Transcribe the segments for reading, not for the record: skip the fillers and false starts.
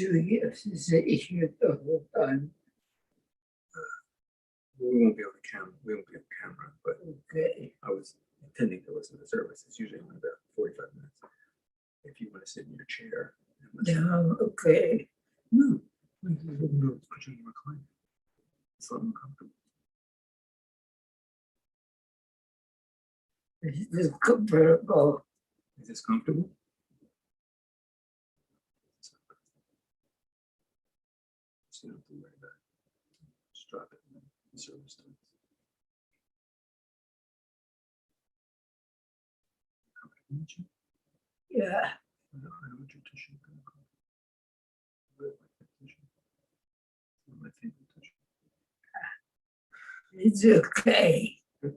is the issue the whole time. We won't be on camera. We won't be on camera, but Okay. I was intending to listen to the service. It's usually only about 45 minutes. If you want to sit in your chair and listen. Yeah, okay. No, put you in your recliner. It's a lot more comfortable. Is this comparable? Is this comfortable? So you don't have to worry about it. Just drop it and the service starts. Comfortable with you? Yeah. I don't want your tissue. I really like that tissue. It's one of my favorite It's okay. tissue.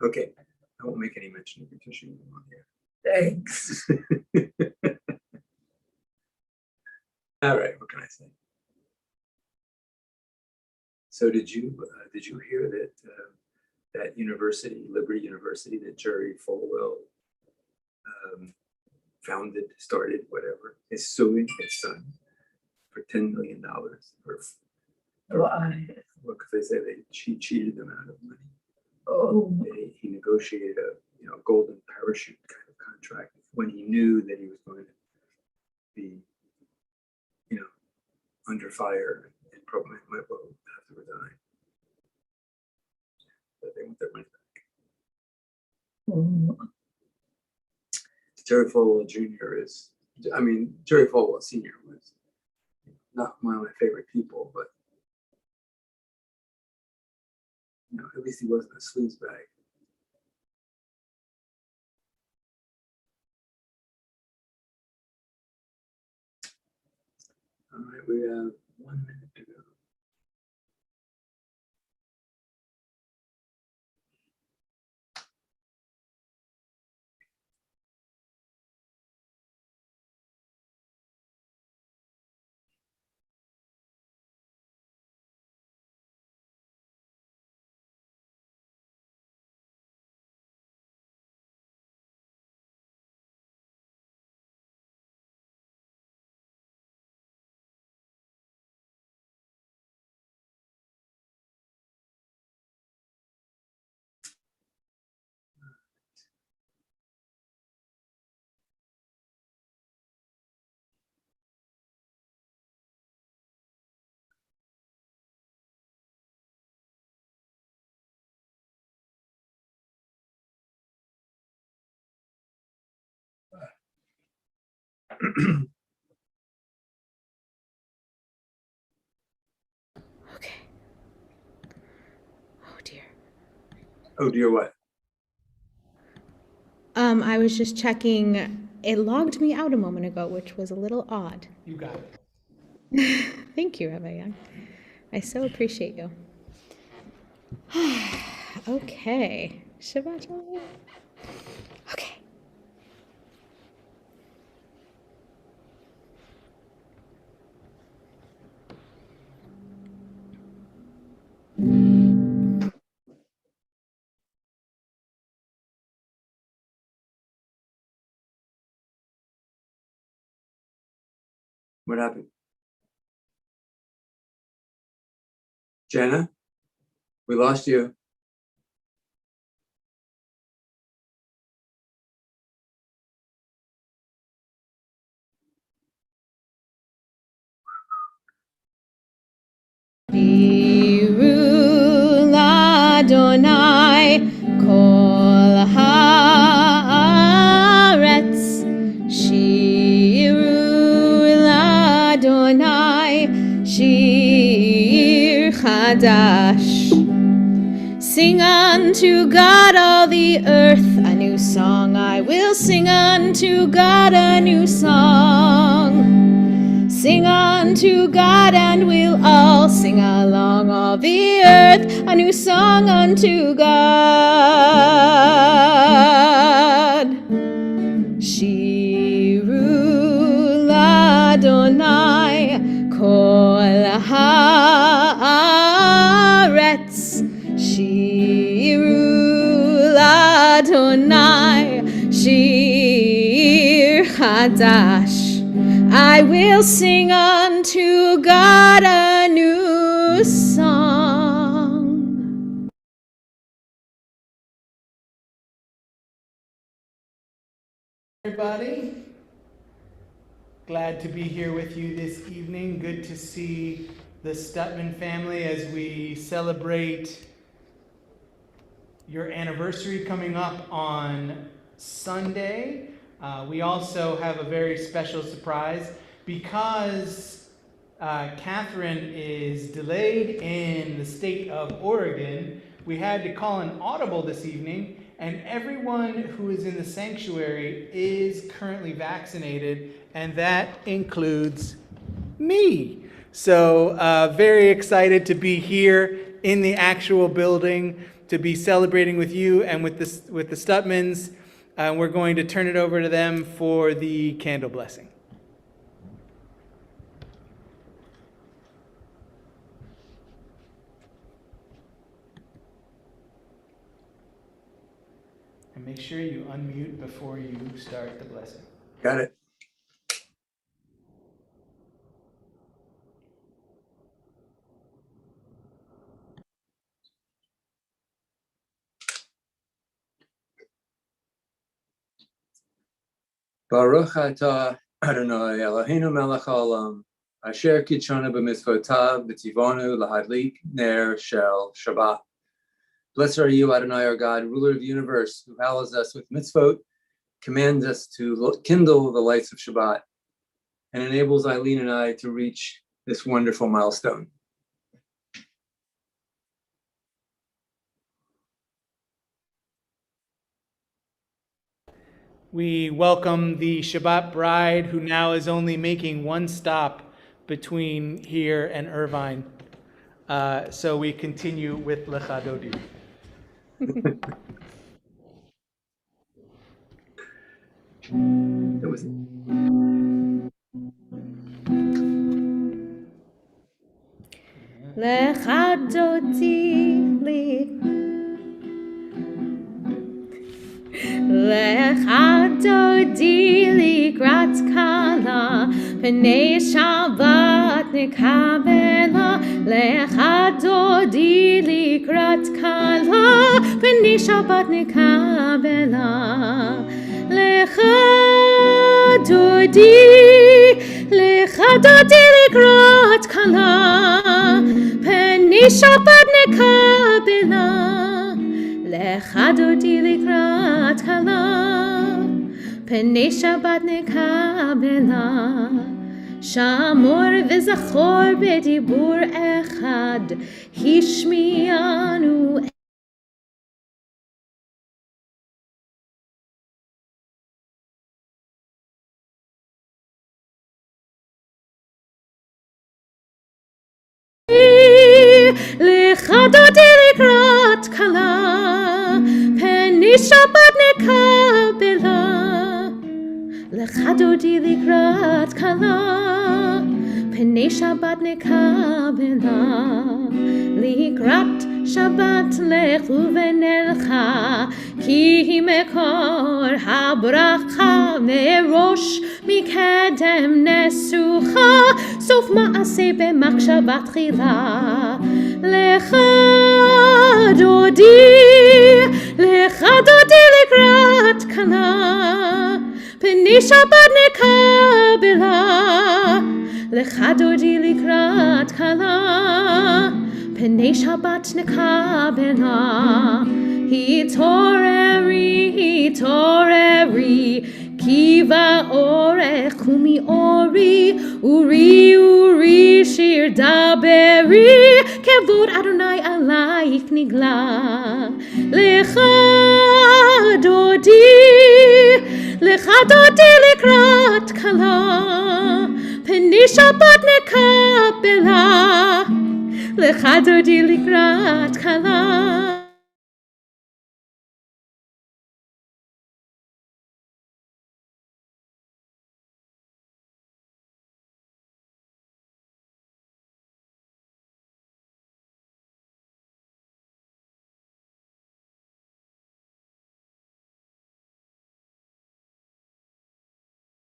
Okay, I won't make any mention of your tissue on here. Thanks. All right, what can I say? So did you hear that that university, Liberty University, that Jerry Falwell founded, started, whatever, is suing his son for $10 million Why? because they say she cheated them out of money. Oh, He negotiated a golden parachute kind of contract when he knew that he was going to be under fire and probably might well have to resign. But they want their money back. Jerry Falwell Jr. Jerry Falwell Sr. was not one of my favorite people, but at least he wasn't a sleazebag. All right, we have 1 minute to go. Okay. Oh dear. Oh dear, what? I was just checking. It logged me out a moment ago, which was a little odd. You got it. Thank you, Rabbi Young. I so appreciate you. Okay. Shabbat Shalom. Okay. What happened? Jenna, we lost you. Diru Adonai kol haaretz, shiru Adonai shir chadash. Sing unto God all the earth a new song. I will sing unto God a new song. Sing unto God and we'll all sing along all the earth a new song unto God. Shiru Adonai kol haaretz, shiru Adonai shir chadash. I will sing unto God a new song. Everybody, glad to be here with you this evening. Good to see the Stutman family as we celebrate your anniversary coming up on Sunday. We also have a very special surprise because Catherine is delayed in the state of Oregon. We had to call an audible this evening, and everyone who is in the sanctuary is currently vaccinated, and that includes me. So very excited to be here in the actual building, to be celebrating with you and with the Stutmans. We're going to turn it over to them for the candle blessing. And make sure you unmute before you start the blessing. Got it. Baruch atah Adonai Eloheinu melech haolam asher kitshanu b'mitzvotav v'tivonu lahadlik ner shel Shabbat. Blessed are you, Adonai, our God, ruler of the universe, who hallows us with mitzvot, commands us to kindle the lights of Shabbat, and enables Eileen and I to reach this wonderful milestone. We welcome the Shabbat bride, who now is only making one stop between here and Irvine. So we continue with Lecha Dodi. It was Lecha dodi li. Lecha dodi likrat kala, pnei Shabbat nekabela. Lecha dodi likrat kala, pnei Shabbat nekabela. Lecha dodi likrat kala, pnei Shabbat nekabela. Lecha dodi likrat kala, pnei Shabbat nekabela. Shamor v'zachor b'dibur echad, hishmianu. Lecha dodi likrat kala, pnei Shabbat nekabela. Lecha dodi likrat kala, pnei Shabbat nekabela. Likrat Shabbat lechu v'nelcha, ki hi mekor habracha merosh mikedem nesucha, sof ma'aseh b'machshavat tchila. Lecha dodi likrat kala, pnei Shabbat nekabela. Lecha dodi likrat kala, pnei Shabbat nekabela. Hitoreri, kiva orech kumi ori, uri shir daberi, kevod Adonai alayich nigla. Lecha dodi likrat kala, pnei Shabbat nekabela. Lecha dodi likrat kala.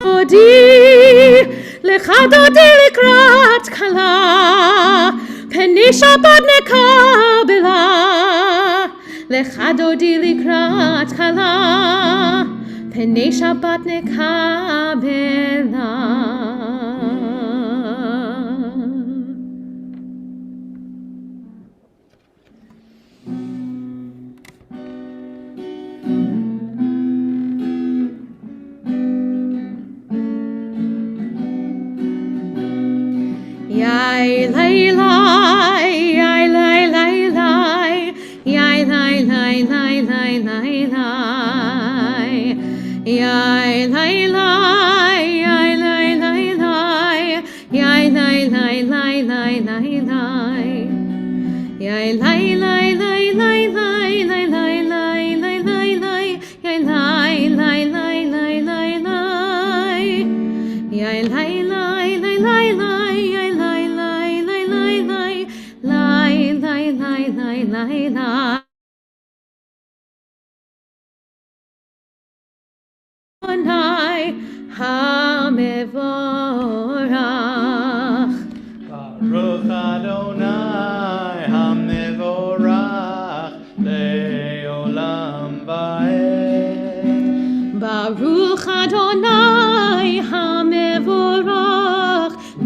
Dodi לך דודי לקראת כלה, פני שבת נקבלה. לך דודי לקראת כלה, פני שבת נקבלה. Yai lai lai, yai lai lai lai, yai lai lai lai lai lai lai, yai lai lai, yai lai lai lai, yai lai lai lai lai lai lai, yai lai lai lai lai lai lai lai lai lai lai lai, yai lai lai lai lai lai lai, yai lai lai lai lai lai. Adonai HaMevorach. Baruch Adonai HaMevorach Le'olam Va'ed. Baruch Adonai HaMevorach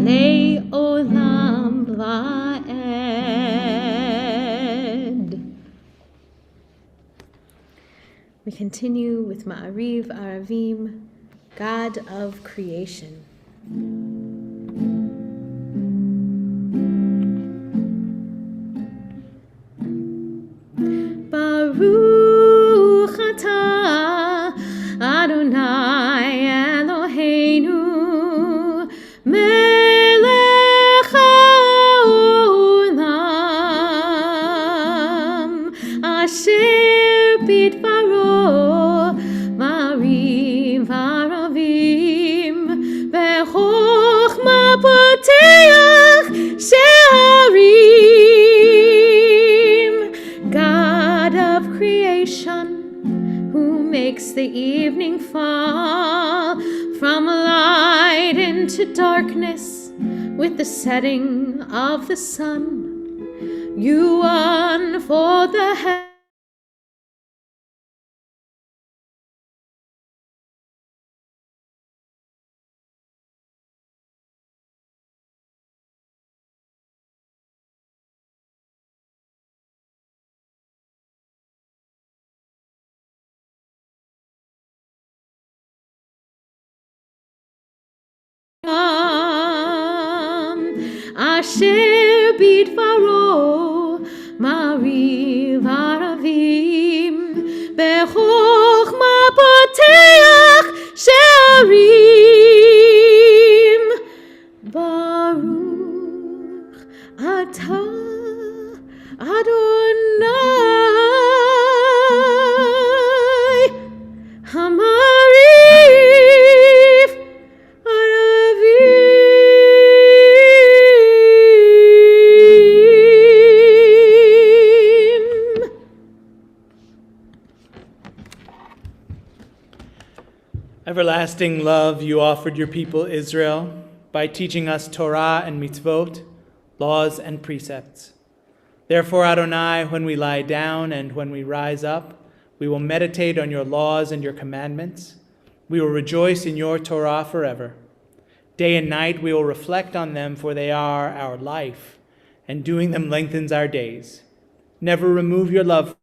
Le'olam Va'ed. We continue with Ma'ariv Aravim, God of creation. Baruch atah Adonai Eloheinu melech haolam asher bidbaro ma'ariv aravim b'chochma poteach she'arim. God of creation, who makes the evening fall from light into darkness with the setting of the sun, you unfold the heavens. Asher bidbaro ma'ariv aravim b'chochma poteach she'arim. Baruch atah Adonai HaMa'ariv Aravim. Everlasting love, you offered your people Israel by teaching us Torah and mitzvot, laws and precepts. Therefore, Adonai, when we lie down and when we rise up, we will meditate on your laws and your commandments. We will rejoice in your Torah forever. Day and night we will reflect on them, for they are our life, and doing them lengthens our days. Never remove your love.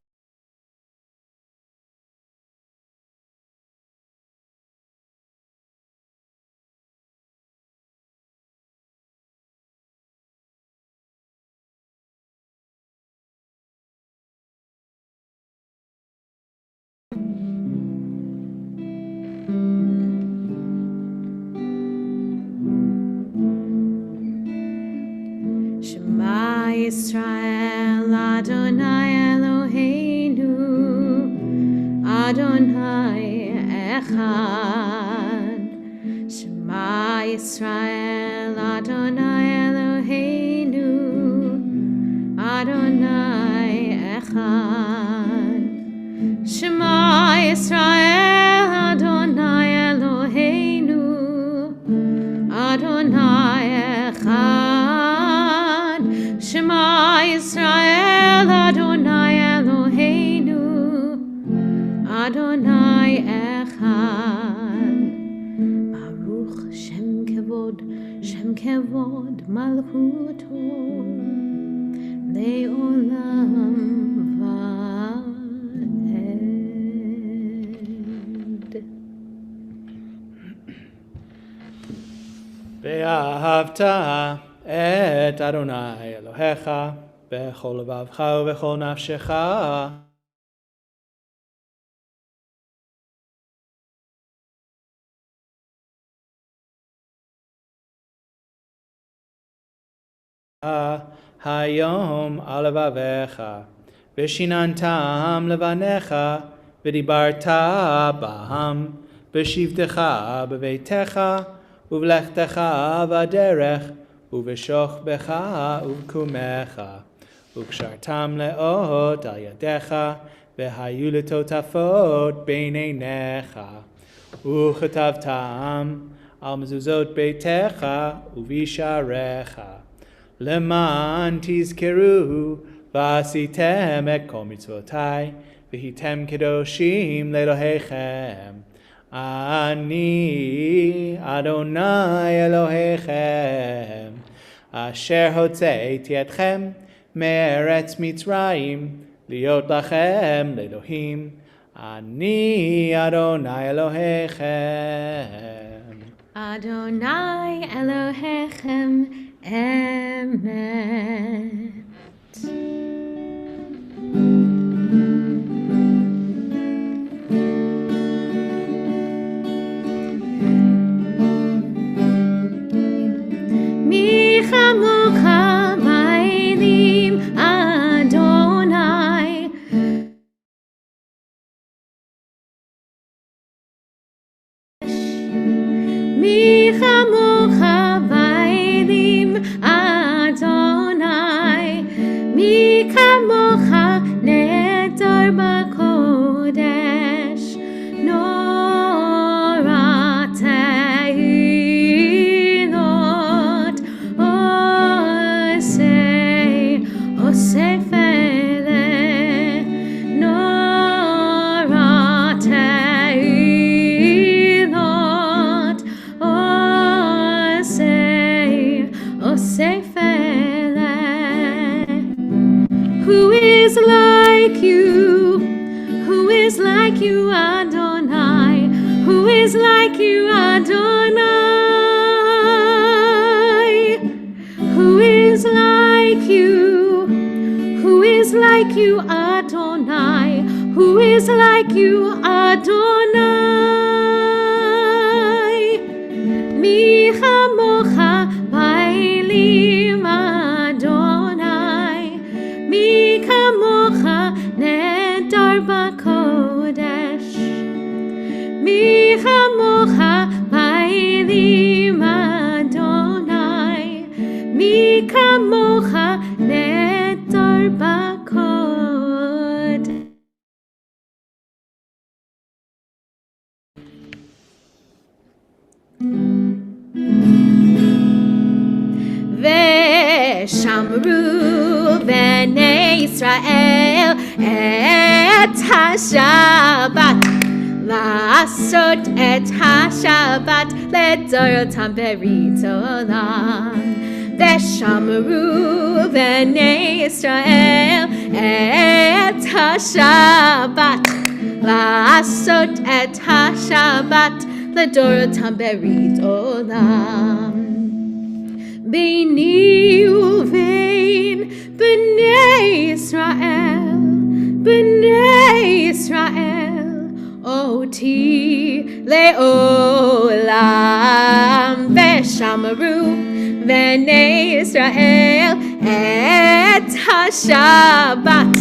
Shema Yisrael Adonai Eloheinu Adonai Echad. Shema Yisrael Adonai Eloheinu Adonai Echad. Shema Yisrael Adonai Eloheinu Adonai ומלכותו לעולם ועד. ואהבת את אדוני אלוהיך בכל לבבך ובכל נפשך. היום על לבביך, ושיננתם לבניך, ודיברת בהם, בשבתך בביתך, ובלכתך בדרך, ובשוכבך ובקומך, וקשרתם לאות על ידיך, והיו לטוטפות בין עיניך, וכתבתם על מזוזות ביתך ובשעריך, למען תזכרו ועשיתם את כל מצוותיי, והייתם קדושים לאלוהיכם. אני אדוני אלוהיכם, אשר הוצאתי אתכם מארץ מצרים, להיות לכם לאלוהים. אני אדוני אלוהיכם. אדוני אלוהיכם אמת. מי כמוך באלים אדוני, מי כמוך באלים אדוני, מי כמוך נדר בקודש, נורא תהילות עושה פלא, נורא תהילות עושה פלא. Who is like you? Who is like you, Adonai? Who is like you, Adonai? Who is like you? Who is like you, Adonai? Who is like you, Adonai? Mi chamocha ba'elim Adonai, mi kamocha nedar b'kodesh, mi chamocha ba'elim Adonai, mi kamocha nedar b'kodesh. ושמרו בני ישראל את השבת, לעשות את השבת לדורותם ברית עולם. ושמרו בני ישראל את השבת, לעשות את השבת לדורותם ברית עולם. ביני ובין בני ישראל, בני ישראל, אותי לעולם. ושמרו בני ישראל את השבת,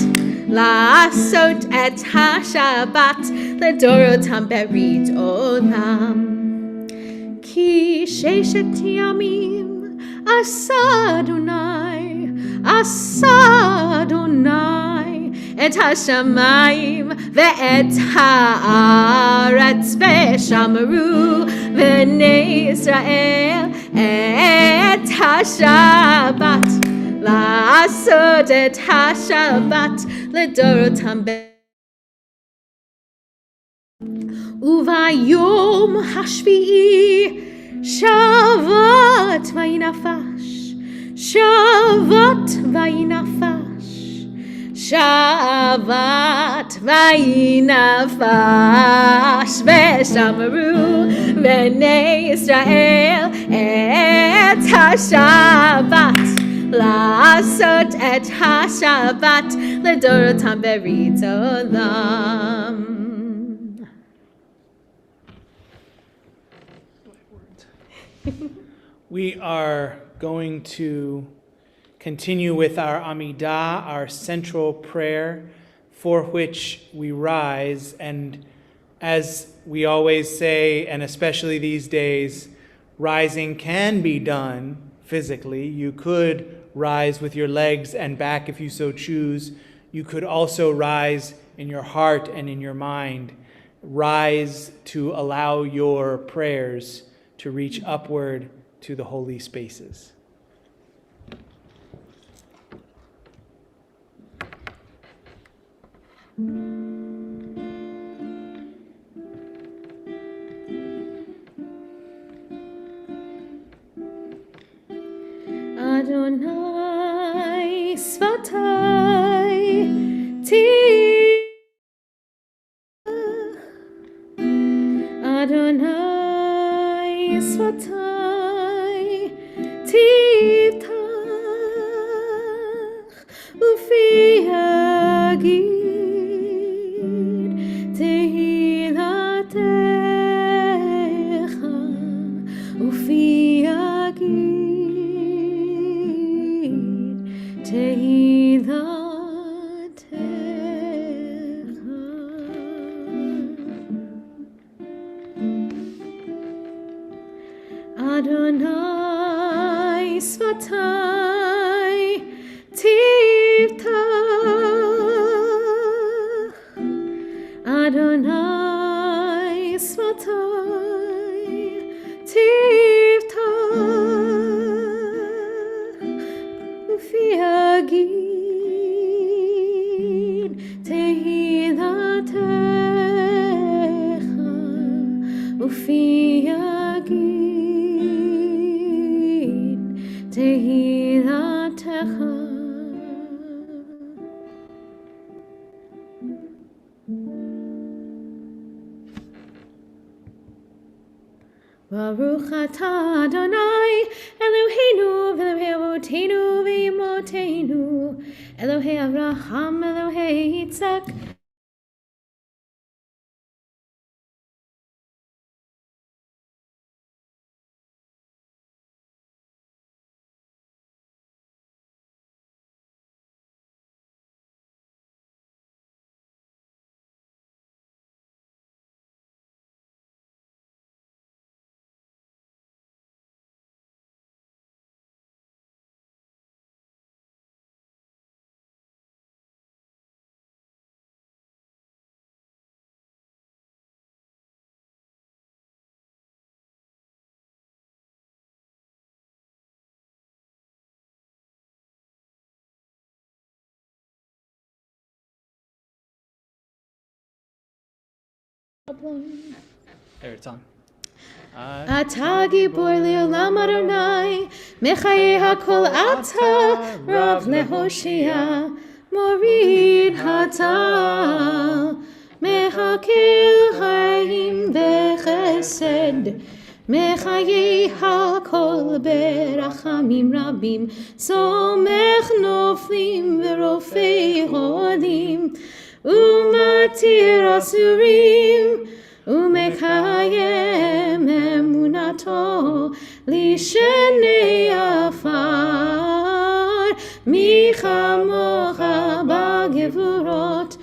לעשות את השבת לדורותם ברית עולם. כי ששת ימים עשה אדוני, עשה אדוני את השמיים ואת הארץ. ושמרו בני ישראל את השבת, לעשות את השבת לדורותם. וביום השביעי שבת ויהי נפש, Shabbat vayinafash, Shabbat vayinafash, Veshamru bnei Israel et haShabbat, Lasot et haShabbat ledorotam berit olam. We are going to continue with our Amidah, our central prayer, for which we rise. And as we always say, and especially these days, rising can be done physically. You could rise with your legs and back if you so choose. You could also rise in your heart and in your mind. Rise to allow your prayers to reach upward to the holy spaces. Adonai Svatai Adonai Svatai Tiftach Ufi Agid Tehilatecha Ufi Agid Tehilatecha. Adonai Svatai Tiftach Adonai Svatai Tiftach Ufi Agid Tehilatecha Ufi Agid Tehilatecha. Baruch atah Adonai Eloheinu v'Elohei Avoteinu v'Imoteinu Elohei Avraham Elohei Yitzhak There, it's on. אתה גיבור לעולם אדוני, מחיי הכל אתה רב להושיע, מוריד הטל, מחכה חיים וחסד, מחיי הכל ברחמים רבים, סומך נופלים ורופא הודים, ומתיר אסורים, ומקיים אמונתו לשני עפר, מי כמוך בגבורות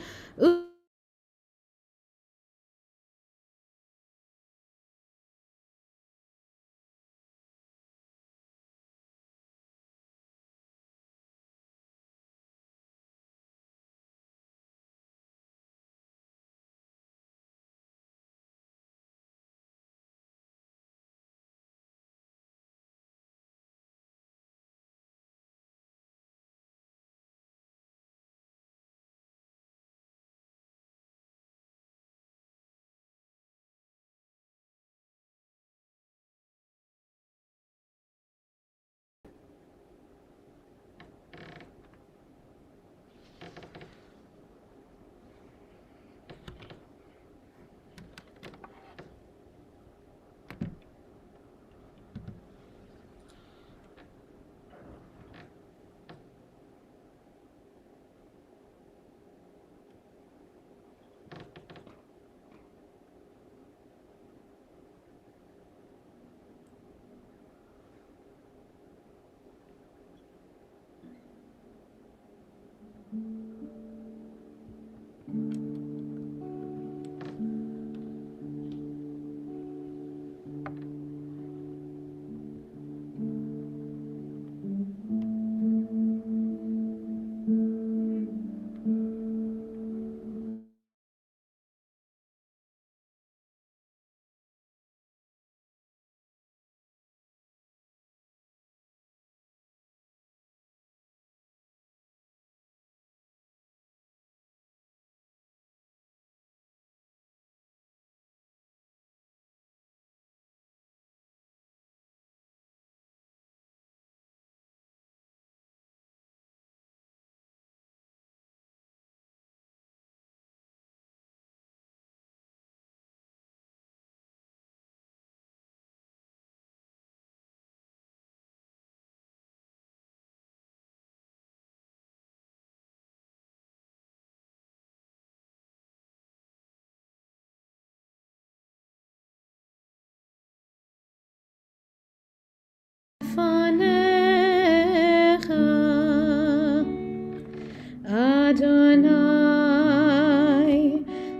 Adonai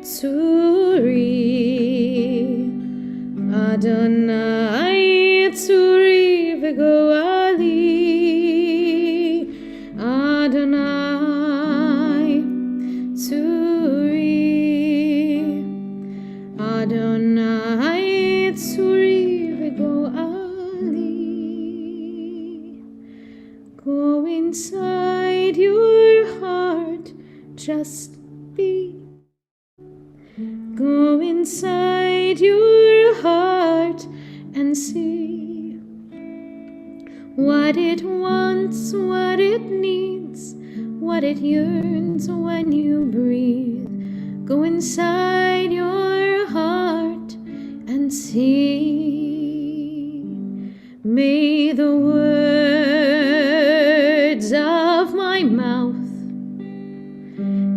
Tzuri, Adonai Tzuri v'goali, Adonai Tzuri, Adonai Tzuri v'goali. Go inside your heart, just be. Go inside your heart and see what it wants, what it needs, what it yearns when you breathe. Go inside your heart and see. May the words of my mouth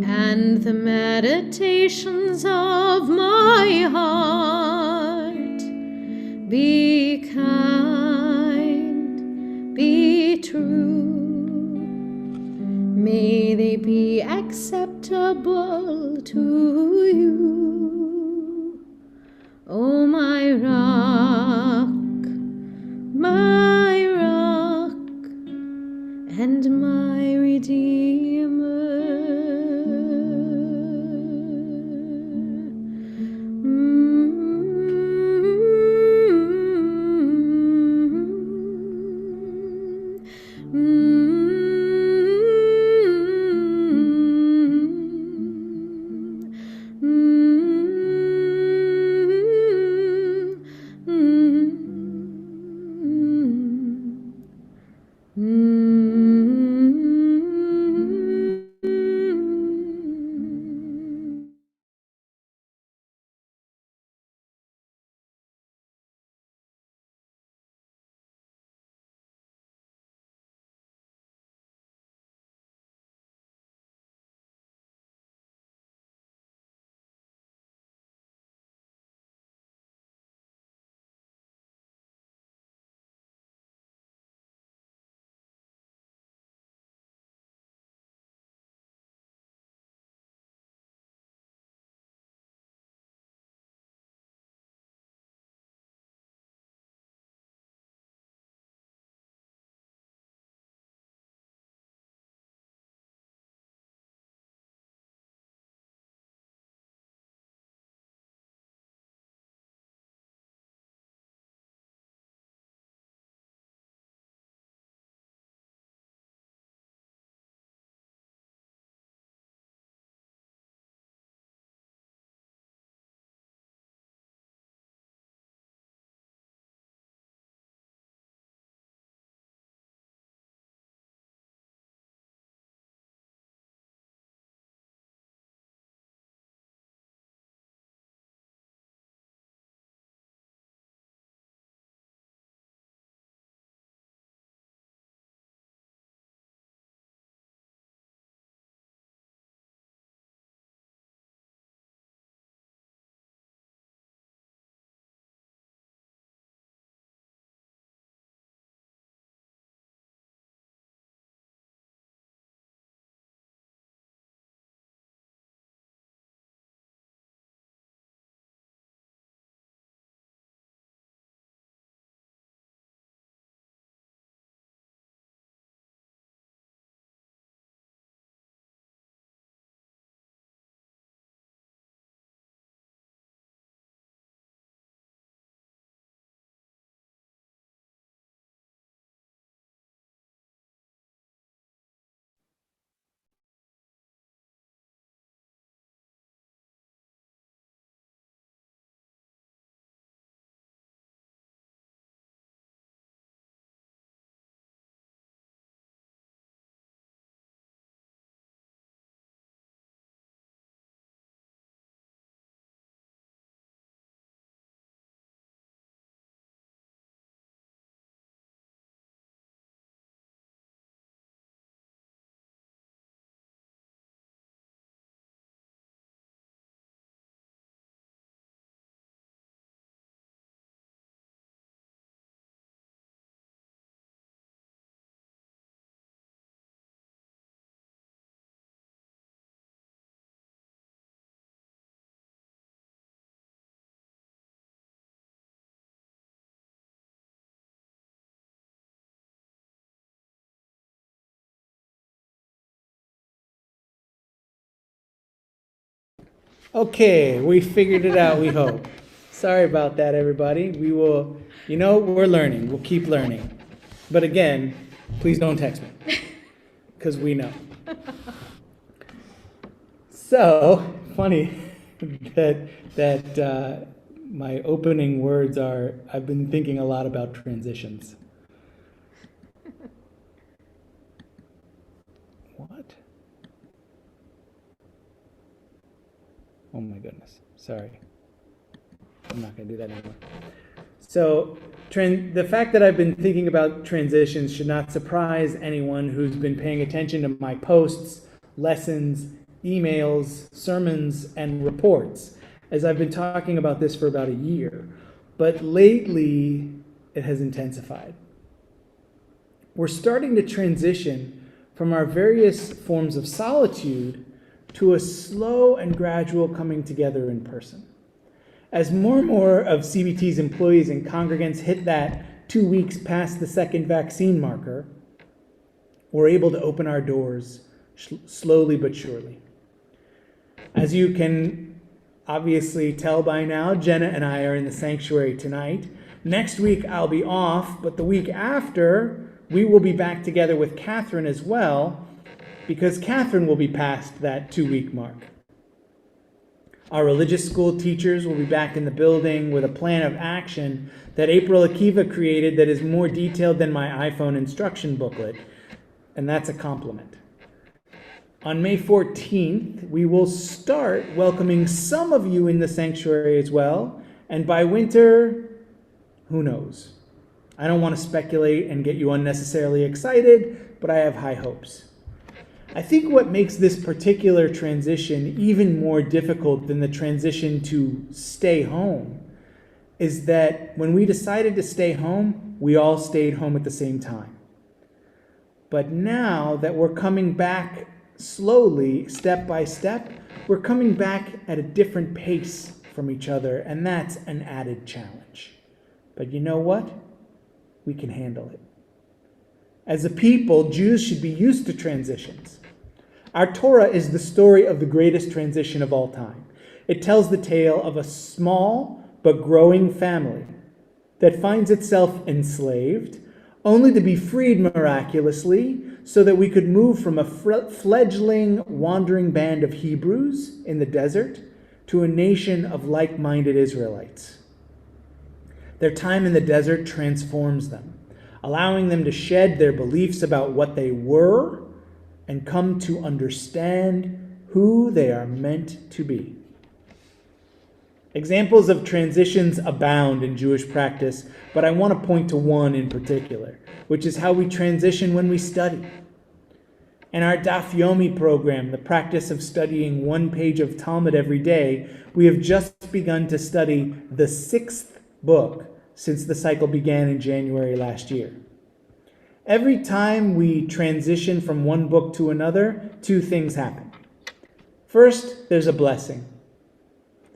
and the meditations of my heart be kind, be true. May they be acceptable to you. Oh, my rock and my Redeemer. Okay, we figured it out, we hope. Sorry about that, everybody. We will, we're learning. We'll keep learning. But again, please don't text me, because we know. So, funny that my opening words are, I've been thinking a lot about transitions. What? Oh my goodness, sorry. I'm not going to do that anymore. So, the fact that I've been thinking about transitions should not surprise anyone who's been paying attention to my posts, lessons, emails, sermons, and reports, as I've been talking about this for about a year. But lately, it has intensified. We're starting to transition from our various forms of solitude to a slow and gradual coming together in person. As more and more of CBT's employees and congregants hit that 2 weeks past the second vaccine marker, we're able to open our doors slowly but surely. As you can obviously tell by now, Jenna and I are in the sanctuary tonight. Next week I'll be off, but the week after, we will be back together with Catherine as well, because Catherine will be past that 2-week mark. Our religious school teachers will be back in the building with a plan of action that April Akiva created that is more detailed than my iPhone instruction booklet, and that's a compliment. On May 14th, we will start welcoming some of you in the sanctuary as well, and by winter, who knows? I don't want to speculate and get you unnecessarily excited, but I have high hopes. I think what makes this particular transition even more difficult than the transition to stay home is that when we decided to stay home, we all stayed home at the same time. But now that we're coming back slowly, step by step, we're coming back at a different pace from each other, and that's an added challenge. But you know what? We can handle it. As a people, Jews should be used to transitions. Our Torah is the story of the greatest transition of all time. It tells the tale of a small but growing family that finds itself enslaved, only to be freed miraculously so that we could move from a fledgling wandering band of Hebrews in the desert to a nation of like-minded Israelites. Their time in the desert transforms them, allowing them to shed their beliefs about what they were and come to understand who they are meant to be. Examples of transitions abound in Jewish practice, but I want to point to one in particular, which is how we transition when we study. In our Daf Yomi program, the practice of studying one page of Talmud every day, we have just begun to study the 6th book since the cycle began in January last year. Every time we transition from one book to another, 2 things happen. First, there's a blessing.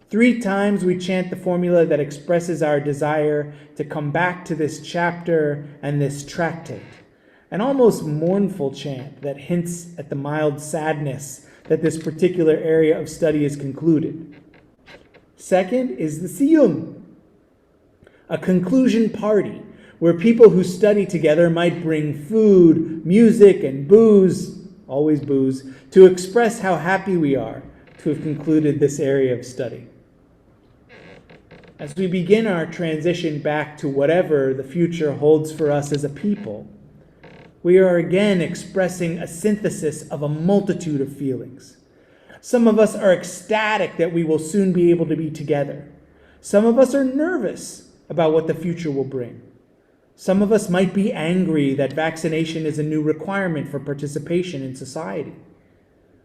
3 times we chant the formula that expresses our desire to come back to this chapter and this tractate. An almost mournful chant that hints at the mild sadness that this particular area of study is concluded. Second is the siyum, a conclusion party where people who study together might bring food, music, and booze, always booze, to express how happy we are to have concluded this area of study. As we begin our transition back to whatever the future holds for us as a people, we are again expressing a synthesis of a multitude of feelings. Some of us are ecstatic that we will soon be able to be together. Some of us are nervous about what the future will bring. Some of us might be angry that vaccination is a new requirement for participation in society.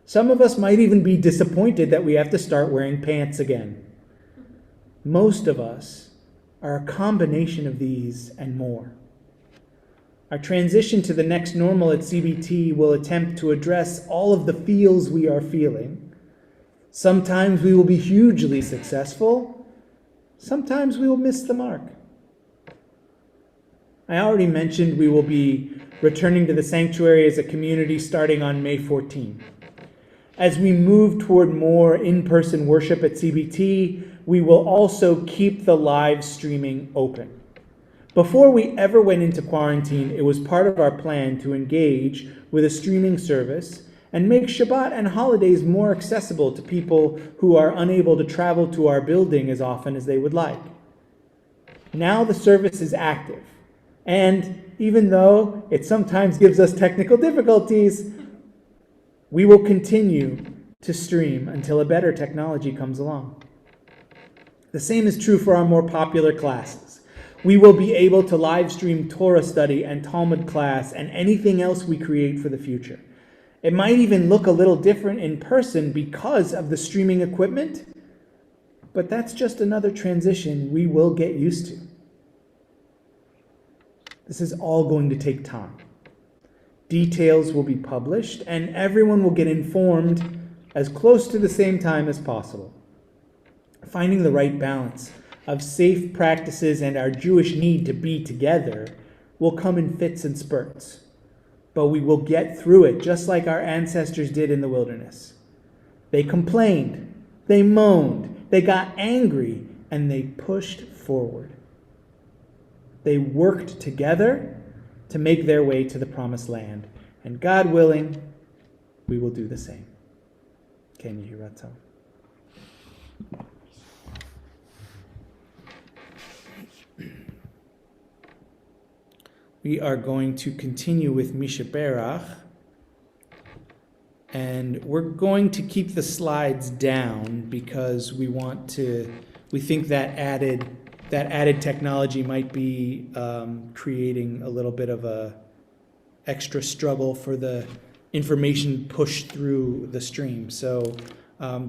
Some of us might even be disappointed that we have to start wearing pants again. Most of us are a combination of these and more. Our transition to the next normal at CBT will attempt to address all of the feels we are feeling. Sometimes we will be hugely successful. Sometimes we will miss the mark. I already mentioned we will be returning to the sanctuary as a community starting on May 14th. As we move toward more in-person worship at CBT, we will also keep the live streaming open. Before we ever went into quarantine, it was part of our plan to engage with a streaming service and make Shabbat and holidays more accessible to people who are unable to travel to our building as often as they would like. Now the service is active, and even though it sometimes gives us technical difficulties, we will continue to stream until a better technology comes along. The same is true for our more popular classes. We will be able to live stream Torah study and Talmud class and anything else we create for the future. It might even look a little different in person because of the streaming equipment, but that's just another transition we will get used to. This is all going to take time. Details will be published, and everyone will get informed as close to the same time as possible. Finding the right balance of safe practices and our Jewish need to be together will come in fits and spurts. But we will get through it just like our ancestors did in the wilderness. They complained, they moaned, they got angry, and they pushed forward. They worked together to make their way to the promised land. And God willing, we will do the same. Ken Yehi Ratzon. We are going to continue with Mishaberach, and we're going to keep the slides down because we think that added technology might be creating a little bit of a extra struggle for the information pushed through the stream. So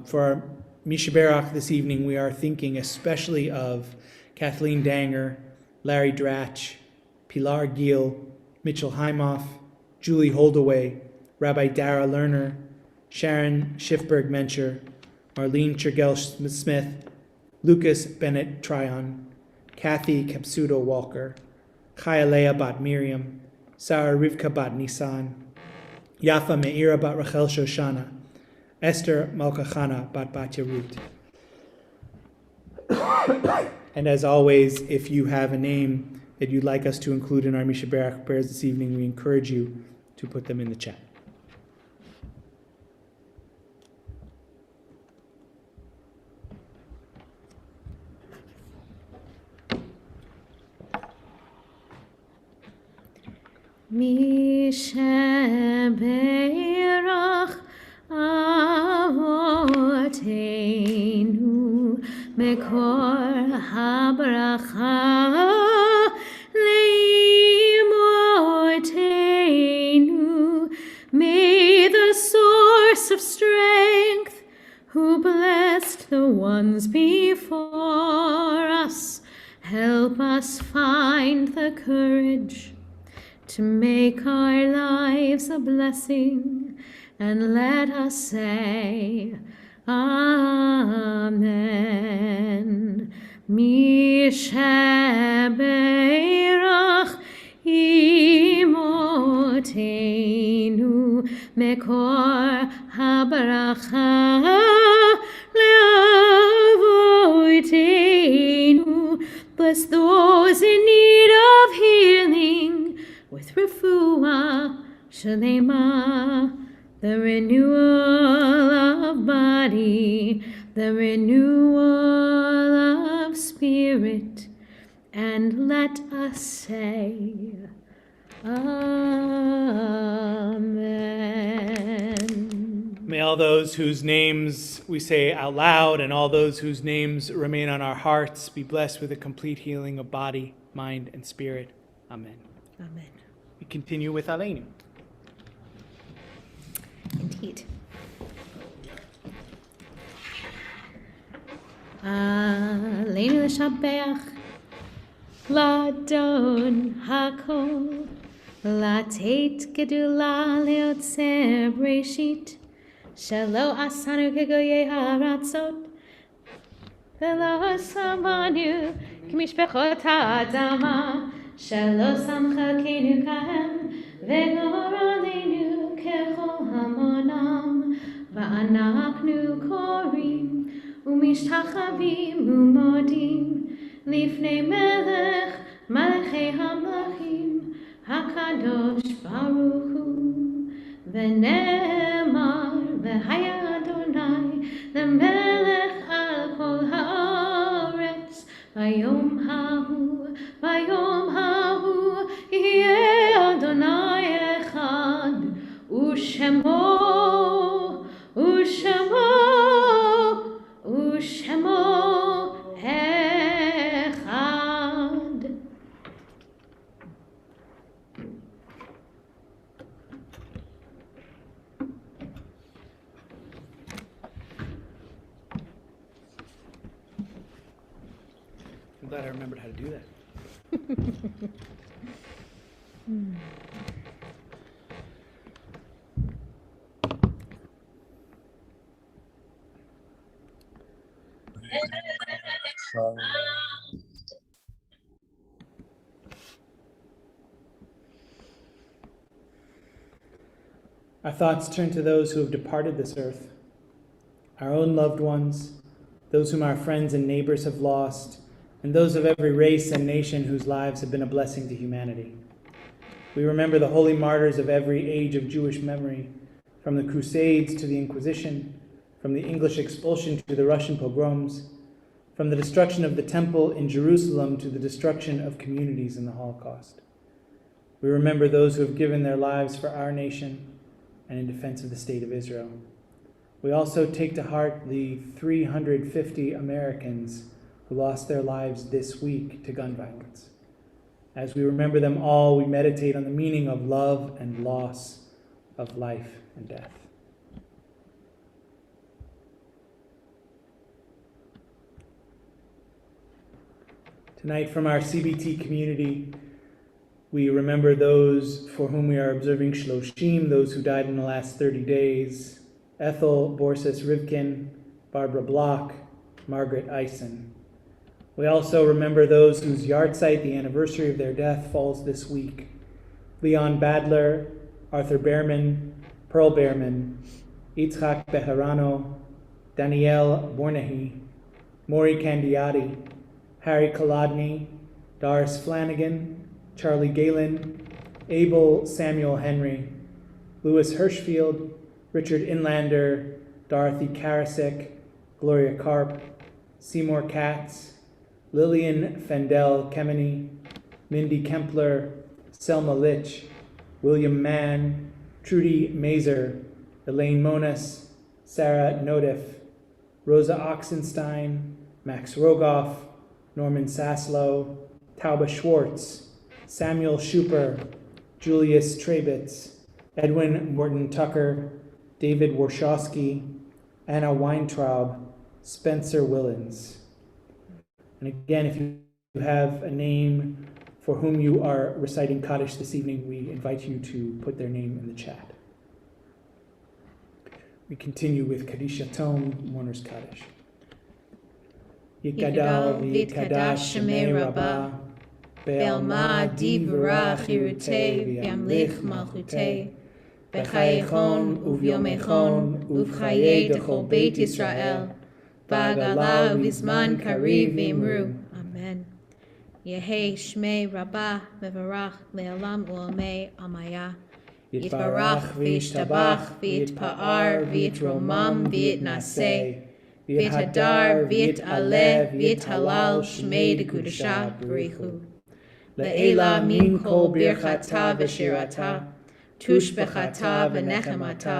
for our Mishaberach this evening, we are thinking especially of Kathleen Danger, Larry Dratch, Pilar Giel, Mitchell Heimoff, Julie Holdaway, Rabbi Dara Lerner, Sharon Schiffberg-Mencher, Marlene Chergel-Smith, Lucas Bennett Tryon, Kathy Capsuto-Walker, Chayalea Bat Miriam, Sarah Rivka Bat Nisan, Yafa Meira Bat Rachel Shoshana, Esther Malkachana Bat Batya Ruth. And as always, if you have a name that you'd like us to include in our Mishaberach prayers this evening, we encourage you to put them in the chat. Mishaberach Avotenu Mekor HaBracha Leimotenu. May the source of strength, who blessed the ones before us, help us find the courage to make our lives a blessing, and let us say, Amen. Mishaberach imotenu mekor habracha leavoitenu. Bless those in need of healing with refuah shalema, the renewal of body, the renewal of spirit, and let us say, Amen. May all those whose names we say out loud and all those whose names remain on our hearts be blessed with a complete healing of body, mind, and spirit. Amen. Amen. We continue with Aleinu. Indeed. Aleinu l'shabeach, l'adon hakol, l'tet gedula leotzer breshit, shelo asanu kegoyei haratzot, velo samanu k'mishpechot ha'adama, shelo samchakenu kahem, vegor aleinu kechol hamonam, ואנחנו קוראים ומשתחווים ומודים לפני מלך מלכי המלכים הקדוש ברוך הוא. ונאמר והיה אדוני למלך על כל הארץ ביום ההוא יהיה אדוני אחד ושמו אחד. I'm glad I remembered how to do that. Our thoughts turn to those who have departed this earth, our own loved ones, those whom our friends and neighbors have lost, and those of every race and nation whose lives have been a blessing to humanity. We remember the holy martyrs of every age of Jewish memory, from the Crusades to the Inquisition, from the English expulsion to the Russian pogroms, from the destruction of the temple in Jerusalem to the destruction of communities in the Holocaust. We remember those who have given their lives for our nation and in defense of the state of Israel. We also take to heart the 350 Americans who lost their lives this week to gun violence. As we remember them all, we meditate on the meaning of love and loss, of life and death. Tonight, from our CBT community, we remember those for whom we are observing Shloshim, those who died in the last 30 days: Ethel Borsis Rivkin, Barbara Block, Margaret Eisen. We also remember those whose yahrzeit, the anniversary of their death, falls this week: Leon Badler, Arthur Behrman, Pearl Behrman, Yitzhak Beharano, Danielle Bornahy, Maury Candiati, Harry Kolodny, Doris Flanagan, Charlie Galen, Abel Samuel Henry, Louis Hirschfield, Richard Inlander, Dorothy Karasik, Gloria Karp, Seymour Katz, Lillian Fendel Kemeny, Mindy Kempler, Selma Litch, William Mann, Trudy Mazer, Elaine Monas, Sarah Nodif, Rosa Oxenstein, Max Rogoff, Norman Saslow, Tauba Schwartz, Samuel Schuper, Julius Trebitz, Edwin Morton Tucker, David Warshawski, Anna Weintraub, Spencer Willens. And again, if you have a name for whom you are reciting Kaddish this evening, we invite you to put their name in the chat. We continue with Kaddish Yatom, Mourner's Kaddish. Yikadal v'yitkadash shemei Rabbah, Be'alma divrach yirutei v'yamlich malchutei, B'chayechon uvyomechon uv'chayei dechol Beit Yisrael, V'agala u'vizman kariv v'imru. Amen. Yehei shmei Rabbah v'varach le'alam u'amei amaya. Yitbarach v'yishtabach v'yitpa'ar v'yitromam v'yitnaseh. V'yithadar v'yit'aleh v'yithalal shmei dekudasha b'richu. Le'ela min kol birchata v'shirata, tushbechata v'nechemata,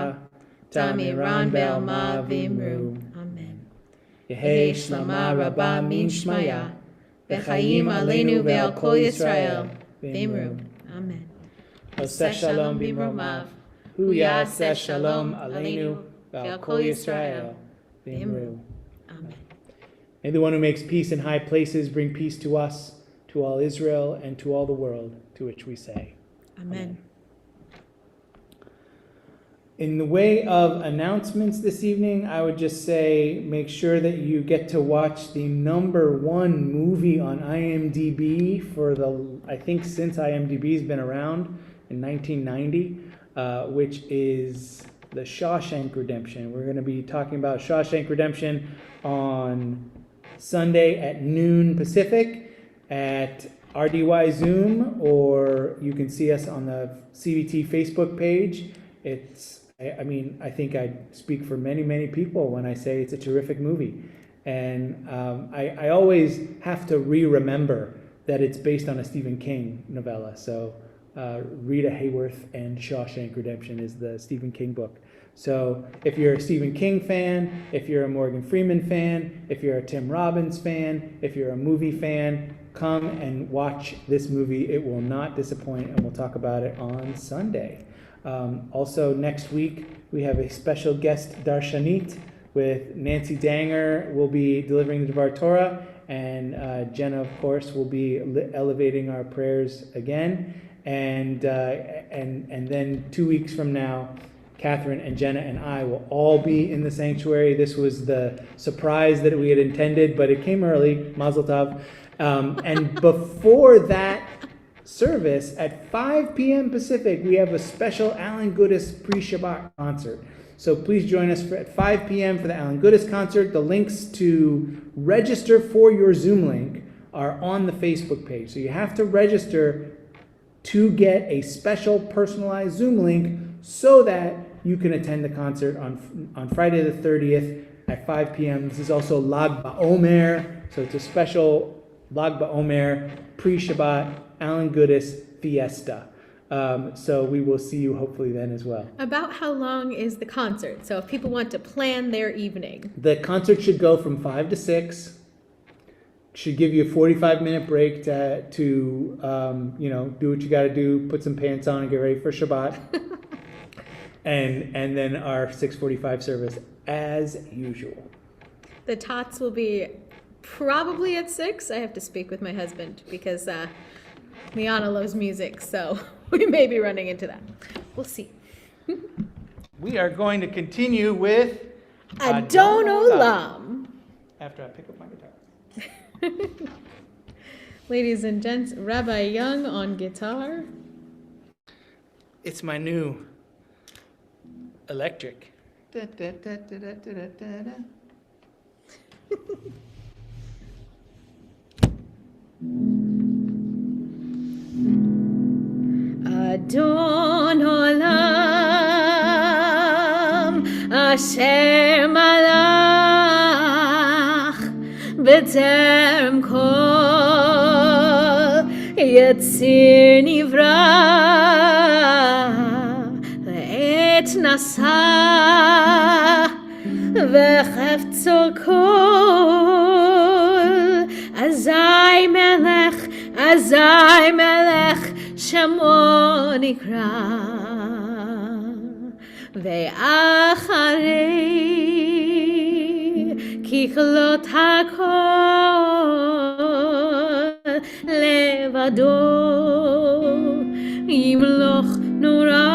tamiran be'alma v'imru. Amen. Yehei shlama rabba min shmaya, v'chayim aleinu ve'al kol Yisrael v'imru. Amen. Oseh shalom b'imromav, hu yaseh shalom aleinu ve'al kol Yisrael v'imru. Amen. May the one who makes peace in high places bring peace to us, to all Israel, and to all the world, to which we say, Amen. In the way of announcements this evening, I would just say make sure that you get to watch the #1 movie on IMDb for I think since IMDb's been around in 1990, which is the Shawshank Redemption. We're going to be talking about Shawshank Redemption on Sunday at noon Pacific at RDY Zoom, or you can see us on the CBT Facebook page. I think I speak for many, many people when I say it's a terrific movie. And I always have to remember that it's based on a Stephen King novella. So Rita Hayworth and Shawshank Redemption is the Stephen King book. So if you're a Stephen King fan, if you're a Morgan Freeman fan, if you're a Tim Robbins fan, if you're a movie fan, come and watch this movie. It will not disappoint, and we'll talk about it on Sunday. Also, next week, we have a special guest darshanit with Nancy Danger will be delivering the Devar Torah, and Jenna, of course, will be elevating our prayers again. And then 2 weeks from now, Catherine and Jenna and I will all be in the sanctuary. This was the surprise that we had intended, but it came early, Mazel Tov. And before that service, at 5 p.m. Pacific, we have a special Alan Goodis pre-Shabbat concert. So please join us at 5 p.m. for the Alan Goodis concert. The links to register for your Zoom link are on the Facebook page. So you have to register to get a special personalized Zoom link so that you can attend the concert on Friday the 30th at 5 p.m. This is also Lag BaOmer, so it's a special Lag BaOmer pre-Shabbat Alan Goodis fiesta. So we will see you hopefully then as well. About how long is the concert? So if people want to plan their evening. The concert should go from 5 to 6. Should give you a 45-minute break to do what you got to do, put some pants on and get ready for Shabbat. and then our 6:45 service as usual. The tots will be probably at 6. I have to speak with my husband because Liana loves music, so we may be running into that. We'll see. We are going to continue with Adon Olam. After I pick up my guitar. Ladies and gents, Rabbi Young on guitar. It's my new electric. Adon Olam Asher Malach B'terem Kol Yetzir Nivra Le'et Nasa V'chefzo Kol Azai Melech Shemo Nikra Ve'acharei Kichlot HaKol Levado Yimloch Nora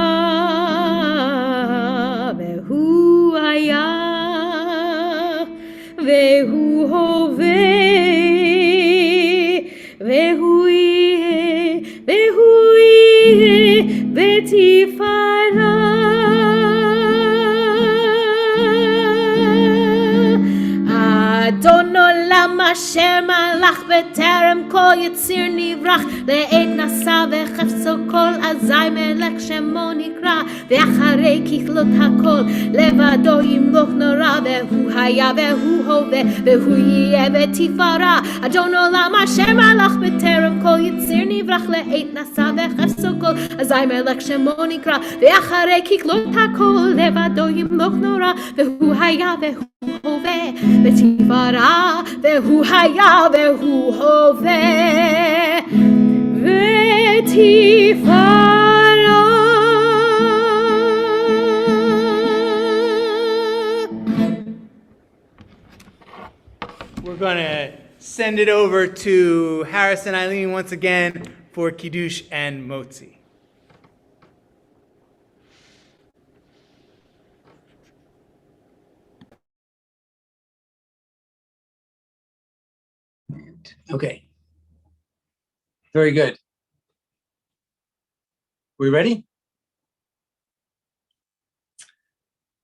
Ve'hu Haya Ve'hu Hoveh Ve'hu Betifara Adon Olam Asher Malach B'terem Kol Yetzir Nivrach Le'et Nasa V'chefzo Kol Azai Melech Shemo Nikra Ve'acharei Kichlot HaKol Levado Yimloch Nora Ve'hu Haya Ve'hu Hoveh Ve'hu Yeh Betifara Adon Olam Asher Malach B'terem Kol Yetzir Nivrach Le'et Nasa V'chefzo Kol Azai Melech Shemo Nikra Ve'acharei Kichlot HaKol Levado Yimloch Nora Ve'hu Haya Ve'hu Hoveh Betifara Ve'hu Haya Ve'hu Hoveh Betifara. We're going to send it over to Harris and Eileen once again for Kiddush and Motzi. Okay. Very good. We ready?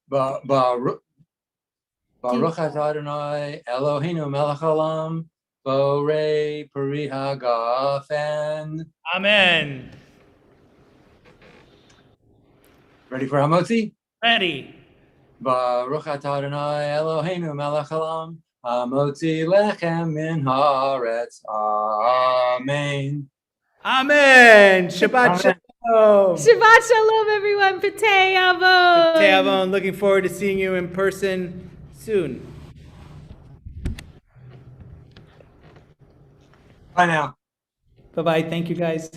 Baruch atah Adonai Eloheinu melech haolam borei peri hagafen. Amen. Ready for Hamotzi? Ready. Baruch atah Adonai Eloheinu melech haolam hamotzi lechem min haaretz. Amen. Amen. Shabbat Amen. shalom. Shabbat shalom, everyone. Patei avon. Teavon, looking forward to seeing you in person soon. Bye now. Bye-bye. Thank you, guys.